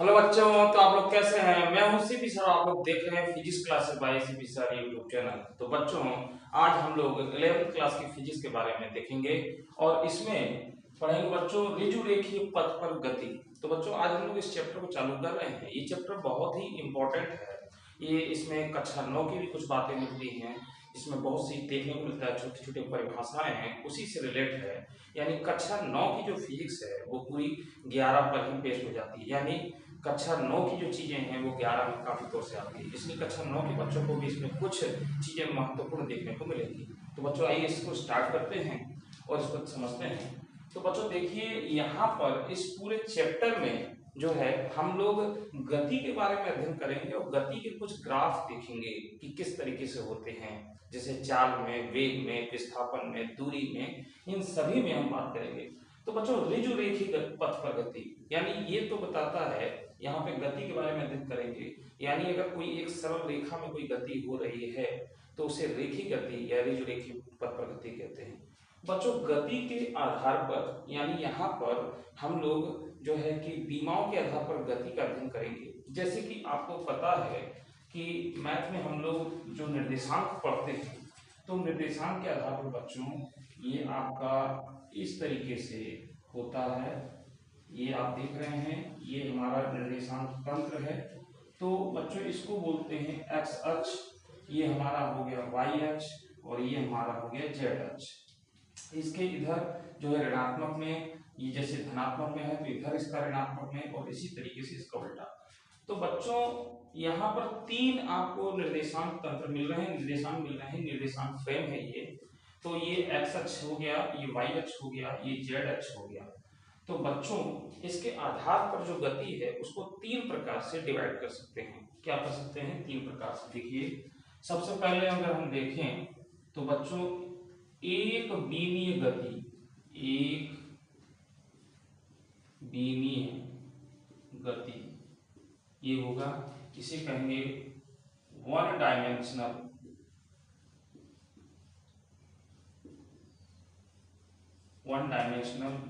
Hello बच्चों, तो आप लोग कैसे हैं। मैं हूं सीपी सर। आप लोग देख रहे हैं physics classes bye CP sir YouTube channel. तो बच्चों, आज हम लोग 11th क्लास की फिजिक्स के बारे में देखेंगे और इसमें पढ़ेंगे बच्चों ऋजुरेखीय पथ पर गति। तो बच्चों, आज हम लोग इस चैप्टर को चालू कर रहे हैं। ये चैप्टर बहुत ही इंपॉर्टेंट है। ये इसमें कक्षा 9 की भी कुछ बातें मिलती हैं। इसमें बहुत सी देखने को मिलता है, छोटी छोटी परिभाषाएं हैं, उसी से रिलेट है। यानी कक्षा 9 की जो फिजिक्स है वो पूरी 11 पर ही पेश हो जाती है। यानी कक्षा 9 की जो चीजें हैं वो 11 में काफी तौर से आती है, इसलिए कक्षा 9 के बच्चों को भी इसमें कुछ चीजें महत्वपूर्ण देखने को मिलेगी। तो बच्चों, आइए इसको स्टार्ट करते हैं और इसको समझते हैं। तो बच्चों देखिए, यहाँ पर इस पूरे चैप्टर में जो है हम लोग गति के बारे में अध्ययन करेंगे और गति के कुछ ग्राफ देखेंगे कि किस तरीके से होते हैं। जैसे चाल में, वेग में, विस्थापन में, दूरी में, इन सभी में हम बात करेंगे। तो बच्चों, ऋजुरेखीय पथ पर गति यानी ये तो बताता है, यहाँ पे गति के बारे में अध्ययन करेंगे। यानी अगर कोई एक सरल रेखा में कोई गति हो रही है तो उसे रेखीय गति या ऋजुरेखीय पथ पर गति कहते हैं। बच्चों, गति के आधार पर यानी यहाँ पर हम लोग जो है कि विमाओं के आधार पर गति का अध्ययन करेंगे। जैसे कि आपको पता है कि मैथ में हम लोग जो निर्देशांक पढ़ते हैं, तो निर्देशांक के आधार पर बच्चों ये आपका इस तरीके से होता है। ये आप देख रहे हैं, ये हमारा निर्देशांक तंत्र है। तो बच्चों, इसको बोलते हैं एक्स अक्ष, ये हमारा हो गया वाई अक्ष और ये हमारा हो गया जेड अक्ष। इसके इधर जो है ऋणात्मक में, ये जैसे धनात्मक में है तो इधर इसका ऋणात्मक में, और इसी तरीके से इसका उल्टा। तो बच्चों, यहाँ पर तीन आपको निर्देशांक तंत्र मिल रहे हैं, निर्देशांक मिल रहे हैं, निर्देशांक फ्रेम है ये। तो ये एक्स अक्ष हो गया, ये वाई अक्ष हो गया, ये जेड अक्ष हो गया। तो बच्चों, इसके आधार पर जो गति है उसको तीन प्रकार से डिवाइड कर सकते हैं। क्या कर सकते हैं? तीन प्रकार से। देखिए, सबसे पहले अगर हम देखें तो बच्चों, एक विमीय गति, एक विमीय गति ये होगा, इसे कहेंगे वन डायमेंशनल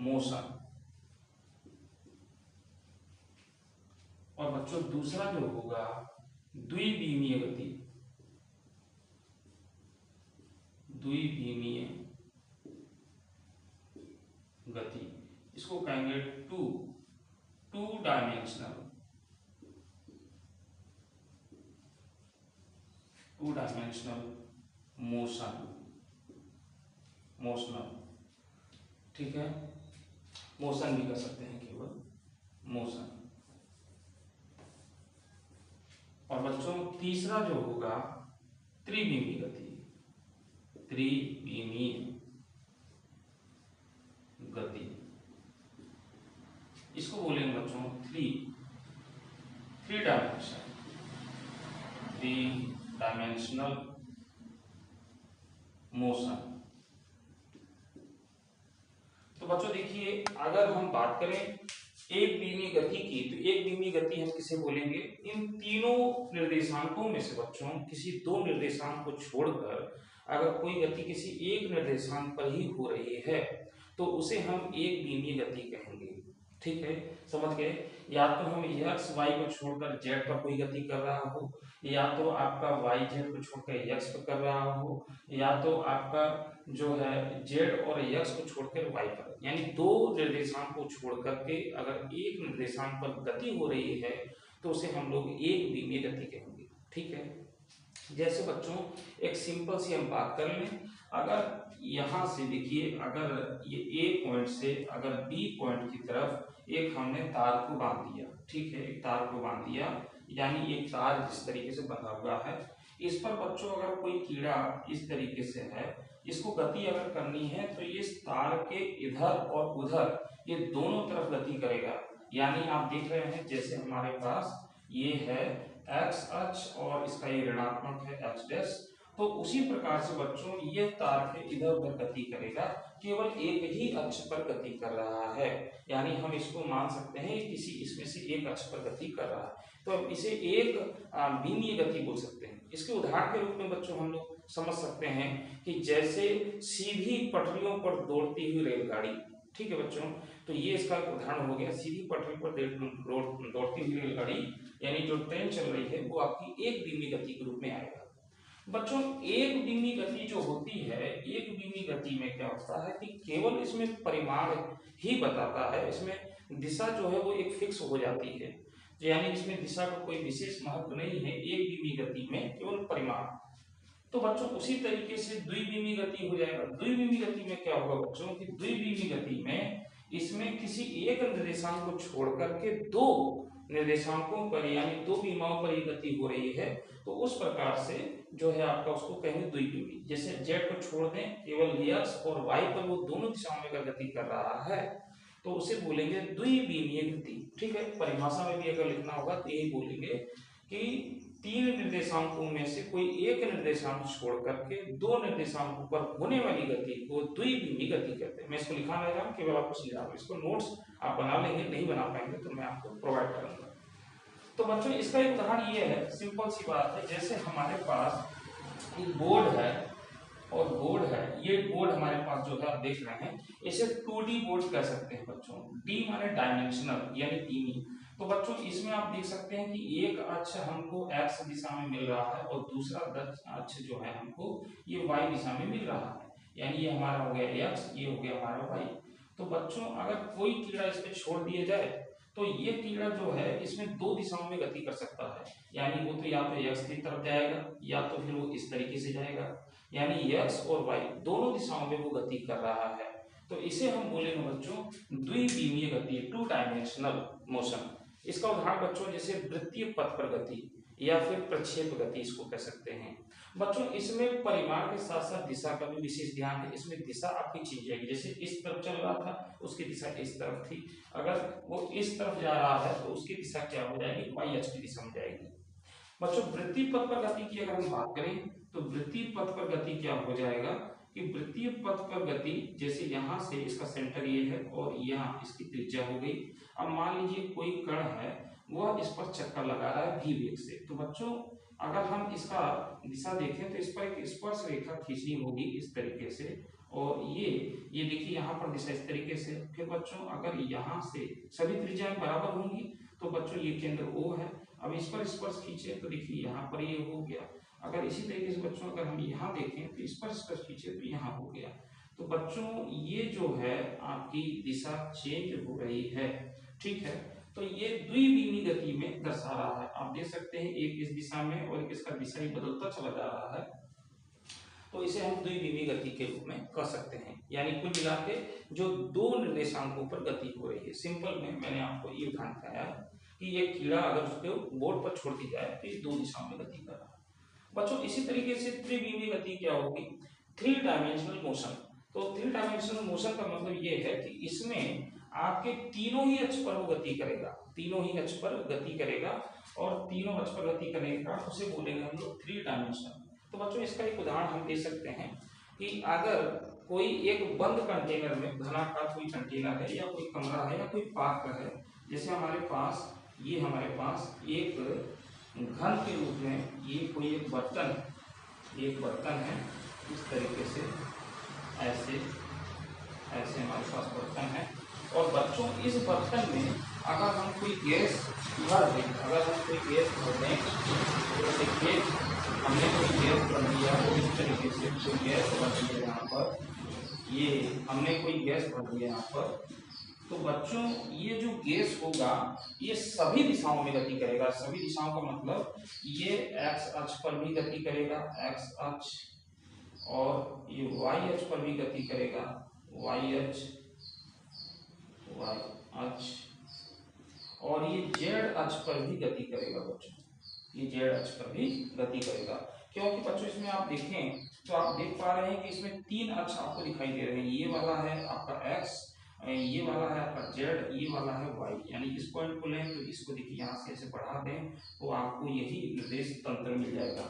मोशन। और बच्चों, दूसरा जो होगा द्विविमीय गति, द्विविमीय गति, इसको कहेंगे टू डायमेंशनल मोशनल। ठीक है, मोशन भी कर सकते हैं, केवल मोशन। और बच्चों, तीसरा जो होगा त्रिविमीय गति, त्रिविमीय गति, इसको बोलेंगे बच्चों थ्री डायमेंशनल मोशन। तो बच्चों देखिए, अगर हम बात करें एक विमीय गति की, तो एक विमीय गति हम किसे बोलेंगे? इन तीनों निर्देशांकों में से बच्चों किसी दो निर्देशांक को छोड़कर अगर कोई गति किसी एक निर्देशांक पर ही हो रही है तो उसे हम एक विमीय गति कहेंगे। ठीक है, समझ गए? या तो हम एक्स वाई को छोड़कर जेड पर कोई गति कर रहा हो, या तो आपका वाई जेड को छोड़कर एक्स पर कर रहा हो, या तो आपका जो है जेड और एक्स को छोड़कर वाई पर, यानी दो निर्देशांक को छोड़ करके अगर एक निर्देशांक पर गति हो रही है तो उसे हम लोग एक विमीय गति कहेंगे। ठीक है, जैसे बच्चों एक सिंपल सी हम बात कर लें। अगर यहां से देखिए, अगर ये ए पॉइंट से अगर बी पॉइंट की तरफ एक हमने तार को बांध दिया, ठीक है, एक तार को बांध दिया, यानी एक तार जिस तरीके से बंधा हुआ है, इस पर बच्चों अगर कोई कीड़ा इस तरीके से है, इसको गति अगर करनी है तो ये इस तार के इधर और उधर ये दोनों तरफ गति करेगा। यानी आप देख रहे हैं, जैसे हमारे पास ये है एक्स अक्ष और इसका ये ऋणात्मक है एक्स डैश, तो उसी प्रकार से बच्चों ये तार के इधर उधर गति करेगा, केवल एक ही अक्ष पर गति कर रहा है। यानी हम इसको मान सकते हैं किसी इसमें से एक अक्ष पर गति कर रहा है, तो अब इसे एक विमीय गति बोल सकते हैं। इसके उदाहरण के रूप में बच्चों हम लोग समझ सकते हैं कि जैसे सीधी पटरियों पर दौड़ती हुई रेलगाड़ी, ठीक है बच्चों, तो ये इसका एक उदाहरण हो गया। सीधी पटरी पर दौड़ती हुई रेलगाड़ी यानी जो ट्रेन चल रही है वो आपकी एक धीमी गति के रूप में आएगा। बच्चों एक धीमी गति जो होती है, एक धीमी गति में क्या होता है कि केवल इसमें परिमाण ही बताता है, इसमें दिशा जो है वो एक फिक्स हो जाती है, यानी इसमें दिशा का कोई विशेष महत्व नहीं है एक धीमी गति में, केवल परिमाण। तो बच्चों उसी तरीके से द्विविमी गति हो जाएगा। द्विविमी गति में क्या होगा बच्चों कि द्विविमी गति में इसमें किसी एक निर्देशांक को छोड़ करके दो निर्देशांकों पर यानी दो विमाओं पर ये गति हो रही है, तो उस प्रकार से जो है आपका उसको कहेंगे द्विविमी। जैसे जेड को छोड़ दें, केवल एक्स और वाई पर वो दोनों दिशाओं में अगर गति कर रहा है तो उसे बोलेंगे द्विविमीय गति। ठीक है, परिभाषा में भी अगर लिखना होगा तो यही बोलेंगे कि तीन निर्देशांकों में से कोई एक निर्देशांक छोड़ करके दो निर्देशांकों पर होने वाली गति को द्विविमी गति कहते हैं। मैं इसको लिखा नहीं रहा, केवल आपको समझा रहा हूं। इसको नोट्स आप बना लेंगे, नहीं बना पाएंगे तो मैं आपको प्रोवाइड करूंगा। तो बच्चों इसका एक उदाहरण ये है, सिंपल सी बात है। जैसे हमारे पास एक बोर्ड है और बोर्ड है, ये बोर्ड हमारे पास जो है आप देख रहे हैं, इसे 2D बोर्ड कह सकते हैं बच्चों। डी माने डायमेंशनल यानी तीनी। तो बच्चों इसमें आप देख सकते हैं कि एक अक्ष हमको x दिशा में मिल रहा है और दूसरा अक्ष जो है हमको ये y दिशा में मिल रहा है, यानी ये हमारा हो गया x, ये हो गया हमारा y। तो बच्चों अगर कोई कीड़ा इस पे छोड़ दिया जाए तो ये कीड़ा जो है इसमें दो दिशाओं में गति कर सकता है, यानी वो तो या तो x की तरफ जाएगा या तो फिर वो इस तरीके से जाएगा, यानी x और y दोनों दिशाओं में वो गति कर रहा है। तो इसे हम बोलेंगे बच्चों द्विविमीय गति, टू डायमेंशनल मोशन। इसका उदाहरण बच्चों जैसे वृत्तीय पथ पर गति या फिर प्रक्षेप गति इसको कह सकते हैं। बच्चों इसमें परिमाण के साथ साथ दिशा का भी विशेष ध्यान है। इसमें दिशा आपकी चेंज जाएगी, जैसे इस तरफ चल रहा था उसकी दिशा इस तरफ थी, अगर वो इस तरफ जा रहा है तो उसकी दिशा क्या हो जाएगी, वाई अक्ष की दिशा में जाएगी। बच्चों वृत्तीय पथ पर गति की अगर हम बात करें तो वृत्तीय पथ पर गति क्या हो जाएगा कि वृत्तीय पथ पर गति जैसे यहाँ से इसका सेंटर ये है और यहाँ इसकी त्रिज्या हो गई। अब मान लीजिए कोई कण है वह इस पर चक्कर लगा रहा है v वेग से, तो बच्चों अगर हम इसका दिशा देखें तो इस पर एक स्पर्श रेखा खींचनी होगी इस तरीके से, और ये देखिए यहाँ पर दिशा इस तरीके से। फिर बच्चों अगर यहाँ से सभी त्रिज्याएं बराबर होंगी तो बच्चों ये केंद्र O है। अब इस पर स्पर्श खींचे तो देखिए यहाँ पर ये हो गया। अगर इसी तरीके से बच्चों अगर हम यहाँ देखें तो इस पर स्पर्श खींचे तो यहाँ हो गया। तो बच्चों ये जो है आपकी दिशा चेंज हो रही है, ठीक है। तो ये द्विविमीय गति में दर्शा रहा है। आप देख सकते हैं एक इस दिशा में और एक इसका दिशा ही बदलता चला जा रहा है, तो इसे हम द्विविमीय गति के रूप में कह सकते हैं। यानी कुल मिला के जो दो निर्देशांकों पर गति हो रही है। सिंपल में मैंने आपको ये उदाहरण दिखाया कि ये कीड़ा अगर उसको बोर्ड पर छोड़ दी जाए तो ये दो दिशाओं में गति कर रहा है। बच्चों इसी तरीके से त्रिविमीय गति क्या होगी, थ्री डायमेंशनल मोशन। तो थ्री डायमेंशनल मोशन का मतलब ये है कि इसमें आपके तीनों ही अक्ष पर वो गति करेगा, तीनों ही अक्ष पर गति करेगा, और तीनों अक्ष पर गति करने के कारण उसे बोलेंगे हम लोग थ्री डायमेंशनल। तो बच्चों इसका एक उदाहरण हम दे सकते हैं कि अगर कोई एक बंद कंटेनर में, घनाकार कोई कंटेनर है या कोई कमरा है या कोई पात्र है, जैसे हमारे पास एक घन के रूप में ये कोई एक बर्तन है इस तरीके से, ऐसे हमारे पास बर्तन है। और बच्चों इस बर्तन में अगर हम कोई गैस भर दें, तो देखिए हमने कोई गैस भर दिया इस तरीके से, कोई गैस भर दिया यहाँ पर, ये हमने कोई गैस भर दिया यहाँ पर, तो बच्चों ये जो गैस होगा ये सभी दिशाओं में गति करेगा। सभी दिशाओं का मतलब ये x अक्ष पर भी गति करेगा, x अक्ष, और ये y अक्ष पर भी गति करेगा, y अक्ष, और ये z अक्ष पर भी गति करेगा बच्चों, ये z अक्ष पर भी गति करेगा। क्योंकि बच्चों इसमें आप देखें तो आप देख पा रहे हैं कि इसमें तीन अक्ष आपको दिखाई दे रहे हैं। ये वाला है आपका x, ये वाला है आपका z, ये वाला है y। यानी इस पॉइंट को लें तो इसको देखिए यहाँ से ऐसे बढ़ा दें तो आपको यही निर्देश तंत्र मिल जाएगा।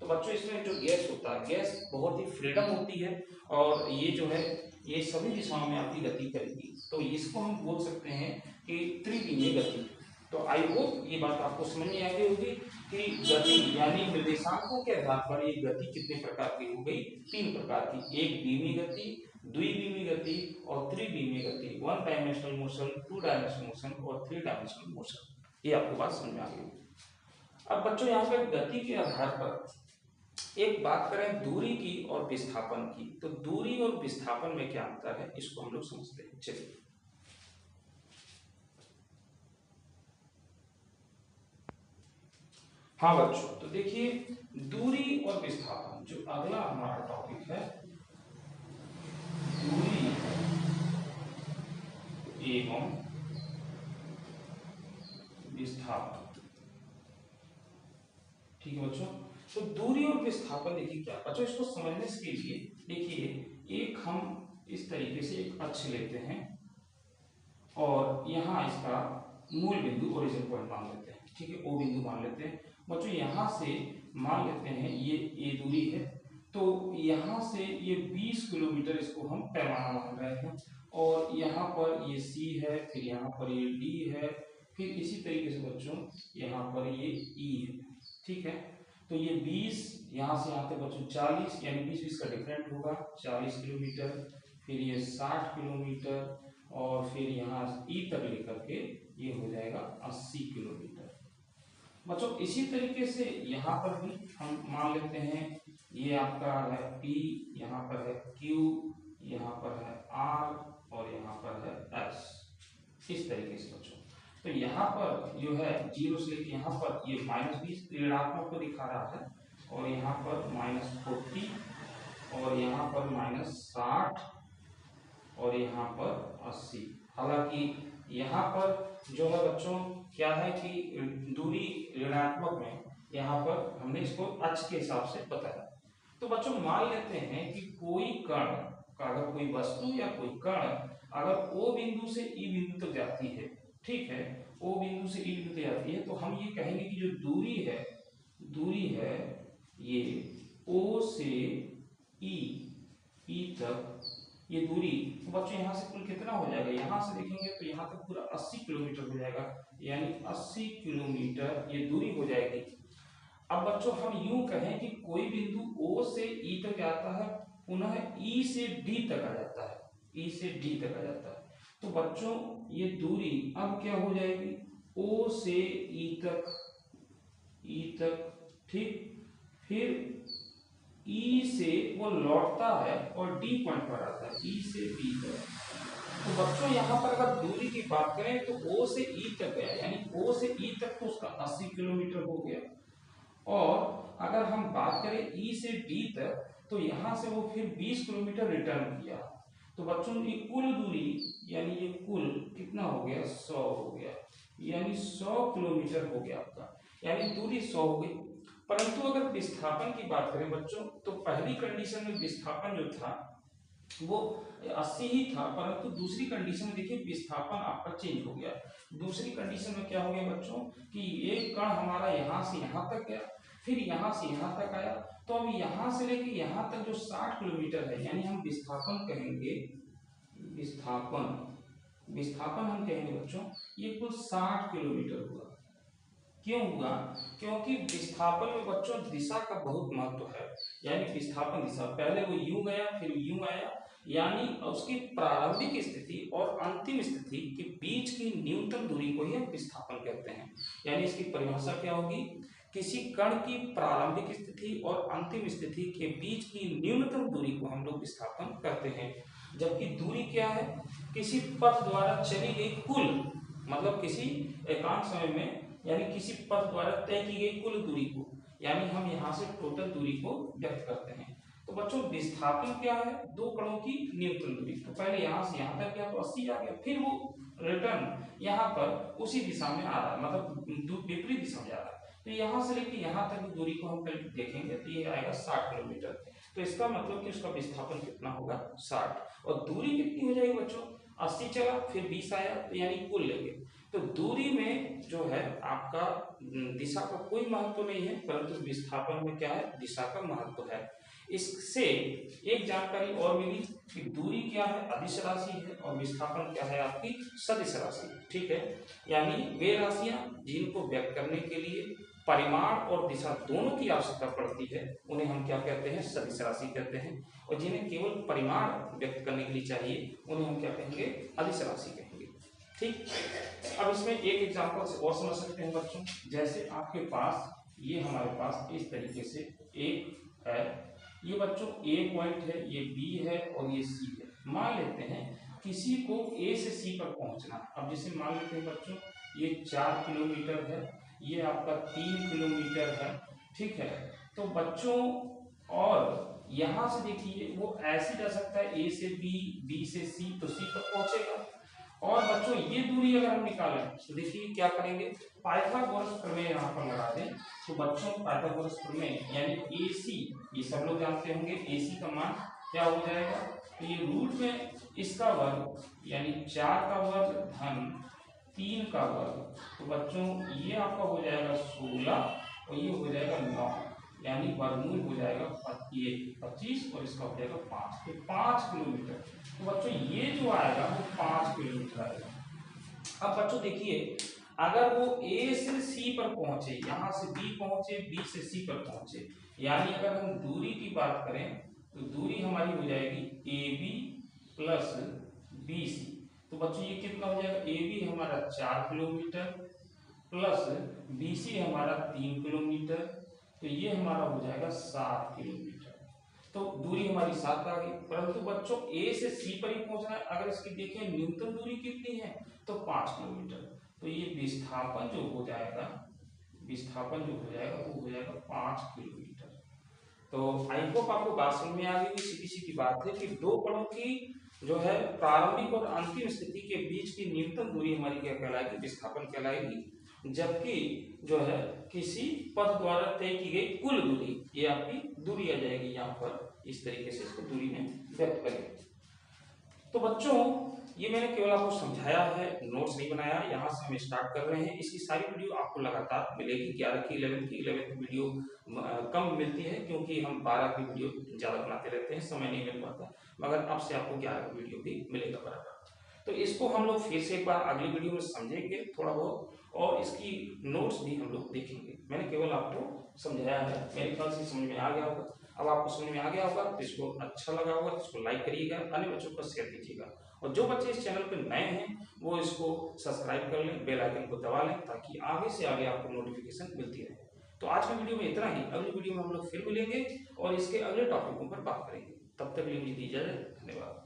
तो बच्चों इसमें जो गैस होता है, गैस बहुत ही फ्रीडम होती है और ये जो है ये सभी दिशाओं में आपकी गति करेगी। तो इसको हम बोल सकते हैं कि त्रिविमीय गति। तो आई होप ये बात आपको समझ में आ गई होगी कि गति यानी निर्देशांकों के आधार पर ये गति कितने प्रकार की हो गई, तीन प्रकार की। एक धीमी गति, द्विविमीय गति और त्रिविमीय गति, 1 डायमेंशनल मोशन, 2 डायमेंशनल मोशन और 3 डायमेंशनल मोशन। ये आपको बात समझ में आ गई। अब बच्चों यहाँ पे गति के आधार पर एक बात करें दूरी की और विस्थापन की, तो दूरी और विस्थापन में क्या अंतर है इसको हम लोग समझते हैं। चलिए, हाँ बच्चों, तो देखिए दूरी और विस्थापन, जो अगला हमारा टॉपिक है, दूरी एवं विस्थापन। ठीक है बच्चों, तो दूरी और विस्थापन देखिए क्या बच्चों, इसको समझने के लिए देखिए एक हम इस तरीके से एक अक्ष लेते हैं और यहाँ इसका मूल बिंदु ओरिजिन पॉइंट मान लेते हैं। ठीक है, ओ बिंदु मान लेते हैं बच्चों। यहाँ से मान लेते हैं ये दूरी है, तो यहाँ से ये 20 किलोमीटर इसको हम पैमाना मान रहे हैं, और यहाँ पर ये सी है, फिर यहाँ पर ये डी है, फिर इसी तरीके से बच्चों यहाँ पर ये ई है। ठीक है, तो ये 20 यहाँ से यहाँ तक बच्चों 40, यानी 20 का डिफरेंट होगा 40 किलोमीटर, फिर ये 60 किलोमीटर, और फिर यहाँ ई तक लेकर के ये हो जाएगा 80 किलोमीटर। बच्चों इसी तरीके से यहाँ पर भी हम मान लेते हैं, ये आपका है P, यहाँ पर है Q, यहाँ पर है R और यहाँ पर है S। इस तरीके से बच्चों, तो यहाँ पर जो है 0 से लेकर यहाँ पर ये -20 ऋणात्मक को दिखा रहा है, और यहाँ पर -40, और यहाँ पर -60, और यहाँ पर 80। हालांकि यहाँ पर जो है बच्चों क्या है कि दूरी ऋणात्मक में यहाँ पर हमने इसको अक्ष के हिसाब से बताया। तो बच्चों मान लेते हैं कि कोई कण का, अगर कोई वस्तु या कोई कण अगर O बिंदु से E बिंदु तक जाती है, ठीक है, O बिंदु से E बिंदु तक जाती है, तो हम ये कहेंगे कि जो दूरी है ये O से E तक ये दूरी, तो बच्चों यहाँ से कुल कितना हो जाएगा, यहाँ से देखेंगे तो यहाँ तक पूरा 80 किलोमीटर हो जाएगा, यानी 80 किलोमीटर ये दूरी हो जाएगी। अब बच्चों हम यूं कहें कि कोई बिंदु O से E तक जाता है, पुनः E से D तक आ जाता है, E से D तक आ जाता है, तो बच्चों ये दूरी अब क्या हो जाएगी, O से E तक, ठीक, फिर E से वो लौटता है और D पॉइंट पर आता है, E से B तक। तो बच्चों यहाँ पर अगर दूरी की बात करें तो O से E तक गया, यानी O से E तक तो उसका 80 किलोमीटर हो गया, और अगर हम बात करें E से D तक, तो यहाँ से वो फिर 20 किलोमीटर रिटर्न किया। तो बच्चों ये कुल दूरी, यानी ये कुल कितना हो गया, 100 हो गया, यानी 100 किलोमीटर हो गया आपका, यानी दूरी 100 हो गई। परंतु अगर विस्थापन की बात करें बच्चों, तो पहली कंडीशन में विस्थापन जो था वो 80 ही था, परंतु दूसरी कंडीशन में देखिए विस्थापन आपका चेंज हो गया। दूसरी कंडीशन में क्या हो गया बच्चों कि ये कण हमारा यहाँ से यहाँ तक गया, फिर यहाँ से यहाँ तक आया, तो अब यहाँ से लेके यहाँ तक जो 60 किलोमीटर है, यानी हम विस्थापन कहेंगे, विस्थापन हम कहेंगे बच्चों ये कुल 60 किलोमीटर हुआ। क्यों हुआ, क्योंकि विस्थापन में बच्चों दिशा का बहुत महत्व है, यानी विस्थापन दिशा, पहले वो यूं गया फिर यूं आया, यानी उसकी प्रारंभिक स्थिति और अंतिम स्थिति के बीच की न्यूनतम दूरी को ही हम विस्थापन कहते हैं। यानी इसकी परिभाषा क्या होगी, किसी कण की प्रारंभिक स्थिति और अंतिम स्थिति के बीच की न्यूनतम दूरी को हम लोग विस्थापन कहते हैं। जबकि दूरी क्या है, किसी पथ द्वारा चली गई कुल, मतलब किसी एकांत समय में, यानी किसी पथ द्वारा तय की गई कुल दूरी को, यानी हम यहाँ से टोटल दूरी को व्यक्त करते हैं। तो बच्चों विस्थापन क्या है, दो कणों की न्यूनतम दूरी। तो पहले यहाँ से यहाँ तक गया तो 80 आ गया, फिर वो रिटर्न यहाँ पर उसी दिशा में आ रहा है, मतलब विपरीत दिशा में जा रहा है, तो यहाँ से लेकर यहाँ तक की दूरी को हम कल देखेंगे तो ये आएगा 60 किलोमीटर। तो इसका मतलब कि उसका विस्थापन कितना होगा, 60, और दूरी कितनी हो जाएगी बच्चों, 80 चला फिर 20 आया, तो यानी कुल लेंगे। तो दूरी में जो है आपका दिशा का कोई महत्व नहीं है, परंतु विस्थापन में क्या है, दिशा का महत्व है। इससे एक जानकारी और मिली कि दूरी क्या है, अदिश राशि है, और विस्थापन क्या है, आपकी सदिश राशि। ठीक है, यानी वे राशियां जिनको व्यक्त करने के लिए परिमाण और दिशा दोनों की आवश्यकता पड़ती है उन्हें हम क्या कहते हैं, सदिश राशि कहते हैं, और जिन्हें केवल परिमाण व्यक्त करने के लिए चाहिए उन्हें हम क्या कहेंगे, अदिश राशि कहेंगे। ठीक, अब इसमें एक एग्जांपल से और समझ सकते हैं बच्चों। जैसे आपके पास ये हमारे पास इस तरीके से एक है, ये बच्चों ए पॉइंट है, ये बी है और ये सी है। मान लेते हैं किसी को ए से सी पर पहुंचना। अब जैसे मान लेते हैं बच्चों ये 4 किलोमीटर है, ये आपका 3 किलोमीटर है। ठीक है, तो बच्चों और यहां से देखिए वो ऐसे जा सकता है ए से बी, बी से सी, तो सी पर पहुंचेगा। और बच्चों ये दूरी अगर हम निकालें तो देखिए क्या करेंगे, पाइथागोरस प्रमेय यहाँ पर लगा दें। तो बच्चों पाइथागोरस प्रमेय यानी AC, ये सब लोग जानते होंगे, AC का मान क्या हो जाएगा, तो ये रूट में इसका वर्ग यानी 4 का वर्ग धन 3 का वर्ग, तो बच्चों ये आपका हो जाएगा 16 और ये हो जाएगा 9, यानी वर्गमूल हो जाएगा 25 और इसका हो जाएगा 5, तो 5 किलोमीटर। तो बच्चों ये जो आएगा वो 5 किलोमीटर आएगा। अब बच्चों देखिए अगर वो A से C पर पहुंचे, यहाँ से B पहुंचे, B से C पर पहुंचे, यानी अगर हम दूरी की बात करें तो दूरी हमारी हो जाएगी AB प्लस BC। तो बच्चों ये कितना हो जाएगा, AB हमारा 4 किलोमीटर प्लस BC हमारा 3 किलोमीटर, तो ये हमारा हो जाएगा 7 किलोमीटर। तो दूरी हमारी 7 आ गई। परंतु बच्चों A से C पर ही पहुंचना है, अगर इसकी देखें न्यूनतम दूरी कितनी है तो 5 किलोमीटर। तो ये विस्थापन जो हो जाएगा, विस्थापन जो हो जाएगा वो हो जाएगा 5 किलोमीटर। तो आई होप आपको बात समझ में आ गई। सीधी सीधी बात है कि दो कणों की जो है प्रारंभिक और अंतिम स्थिति के बीच की न्यूनतम दूरी हमारी क्या कहलाएगी, विस्थापन कहलाएगी। जबकि जो है किसी पथ द्वारा तय की गई कुल दूरी, ये आपकी दूरी आ जाएगी यहाँ पर, इस तरीके से इसको दूरी में व्यक्त करेंगे। तो बच्चों ये मैंने केवल आपको समझाया है, नोट्स नहीं बनाया। यहाँ से हम स्टार्ट कर रहे हैं। इसकी सारी वीडियो आपको लगातार मिलेगी। 11 की 11th वीडियो कम मिलती है क्योंकि हम 12 की वीडियो ज़्यादा बनाते रहते हैं, समय नहीं मिल पाता, मगर अब से आपको 11 की वीडियो भी मिलेगा बराबर। तो इसको हम लोग फिर से एक बार अगली वीडियो में समझेंगे थोड़ा बहुत, और इसकी नोट्स भी हम लोग देखेंगे। मैंने केवल आपको समझाया है, मेरे ख्याल से समझ में आ गया होगा। अब आपको समझ में आ गया होगा तो इसको अच्छा लगा होगा तो इसको लाइक करिएगा, अन्य बच्चों को शेयर कीजिएगा, और जो बच्चे इस चैनल पर नए हैं वो इसको सब्सक्राइब कर लें, बेल आइकन को दबा लें, ताकि आगे से आगे आपको नोटिफिकेशन मिलती रहे। तो आज की वीडियो में इतना ही। अगली वीडियो में हम लोग फिर मिलेंगे और इसके अगले टॉपिकों पर बात करेंगे। तब तक के लिए मुझे दीजिए इजाजत। धन्यवाद।